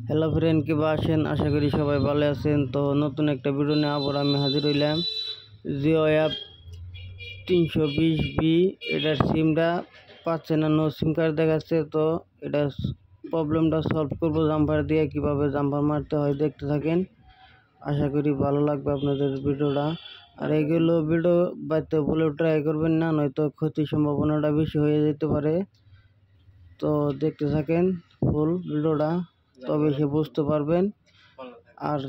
Hello friend, কি আছেন? আশা করি সবাই ভালো আছেন। তো নতুন একটা ভিডিও নিয়ে আবার আমি হাজির হইলাম। জিও অ্যাপ 320B এটার সিমটা পাচ্ছে না, নো সিম কার্ড দেখাচ্ছে। তো এটা প্রবলেমটা সলভ করবো জাম্পার দিয়ে, কিভাবে জাম্পার মারতে হয় দেখতে থাকেন। আশা করি ভালো লাগবে আপনাদের ভিডিওটা। আর এগুলো ভিডিও বাড়িতে বলে ট্রাই করবেন না, নয়তো ক্ষতির সম্ভাবনাটা বেশি হয়ে যেতে পারে। তো দেখতে থাকেন ফুল ভিডিওটা, তবে সে বুঝতে পারবেন। আর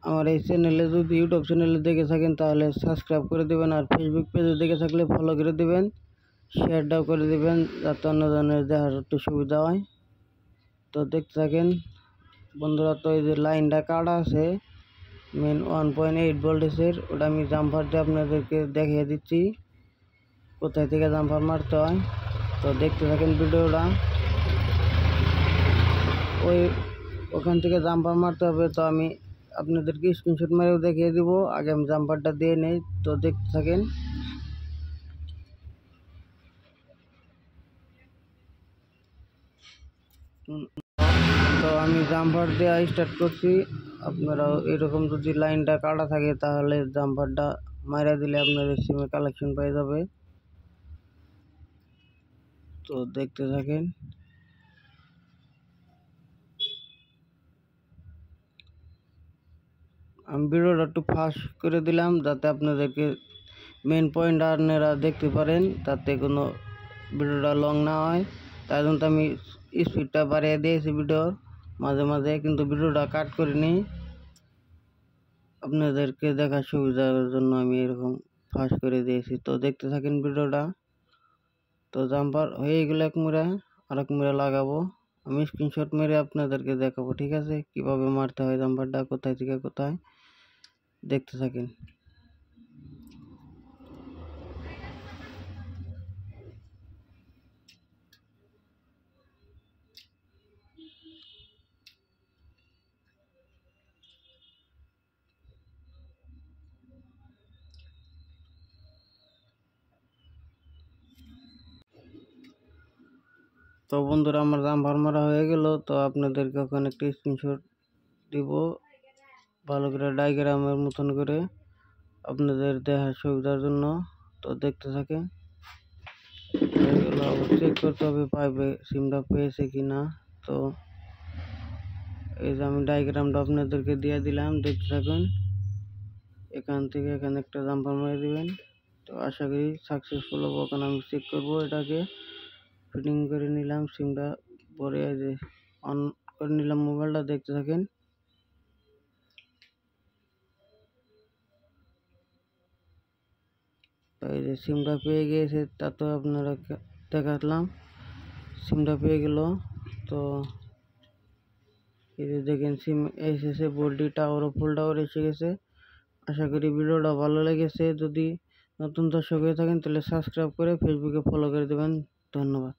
আমার এই চ্যানেলে যদি ইউটিউব চ্যানেলে দেখে থাকেন তাহলে সাবস্ক্রাইব করে দেবেন, আর ফেসবুক পেজে দেখে থাকলে ফলো করে দেবেন, শেয়ারটাও করে দেবেন, যাতে অন্যজনের দেখার একটু সুবিধা হয়। তো দেখতে থাকেন বন্ধুরা। তো এই যে লাইনটা কাটা আছে মেন 1.8 ভোল্টেজের, ওটা আমি জাম্পার দিয়ে আপনাদেরকে দেখিয়ে দিচ্ছি কোথায় থেকে জাম্পার মারতে হয়। তো দেখতে থাকেন ভিডিওটা। ওখান থেকে জাম্পার মারতে হবে। তো আমি আপনাদেরকে স্ক্রিনশট মেরেও দেখিয়ে দিব। আগে আমি জাম্পারটা দিয়ে নেই, তো দেখতে থাকেন। তো আমি জাম্পার দেওয়া স্টার্ট করছি। আপনারাও এরকম যদি লাইনটা কাটা থাকে তাহলে জাম্পারটা মারা দিলে আপনাদের সিমে কালেকশন পেয়ে যাবে। তো দেখতে থাকেন। আমি ভিডিওটা একটু ফাস্ট করে দিলাম যাতে আপনাদেরকে মেন পয়েন্ট আপনারা দেখতে পারেন, তাতে কোনো ভিডিওটা লং না হয়। তাই জন্য আমি স্পিডটা বাড়িয়ে দিয়েছি ভিডিওর মাঝে মাঝে, কিন্তু ভিডিওটা কাট করিনি। আপনাদেরকে দেখার সুবিধার জন্য আমি এরকম ফাস্ট করে দিয়েছি। তো দেখতে থাকেন ভিডিওটা। তো জাম্পার হয়ে গেলে আরেক মুড়া লাগাবো। আমি স্ক্রিনশট মেরে আপনাদেরকে দেখাবো, ঠিক আছে, কিভাবে মারতে হয় জাম্পারটা, কোথায় থেকে কোথায়। দেখতে থাকেন। তো বন্ধুরা, আমার জাম্পার মারা হয়ে গেল। তো আপনাদেরকে ওখানে একটা স্ক্রিনশট দিব ভালো করে ডায়াগ্রামের মতন করে আপনাদের দেখার সুবিধার জন্য। তো দেখতে থাকে। এগুলো চেক করতে হবে পাইবে সিমটা পেয়েছে কি না। তো এই যে আমি ডায়াগ্রামটা আপনাদেরকে দিয়ে দিলাম, দেখতে থাকুন। এখান থেকে এখানে একটা জাম্পার মেরে দিবেন। তো আশা করি সাকসেসফুল হবো। ওখানে আমি চেক করবো, এটাকে ফিটিং করে নিলাম সিমটা পরে, যে অন করে নিলাম মোবাইলটা। দেখতে থাকেন। এই যে সিমটা পেয়ে গিয়েছে, তা তো আপনারা দেখালাম, সিমটা পেয়ে গেল। তো এই যে দেখেন সিম এসেছে, বোল্টি টাওয়ারও ফুল টাওয়ার এসে গেছে। আশা করি ভিডিওটা ভালো লেগেছে। যদি নতুন দর্শক হয়ে থাকেন তাহলে সাবস্ক্রাইব করে ফেসবুকে ফলো করে দেবেন। ধন্যবাদ।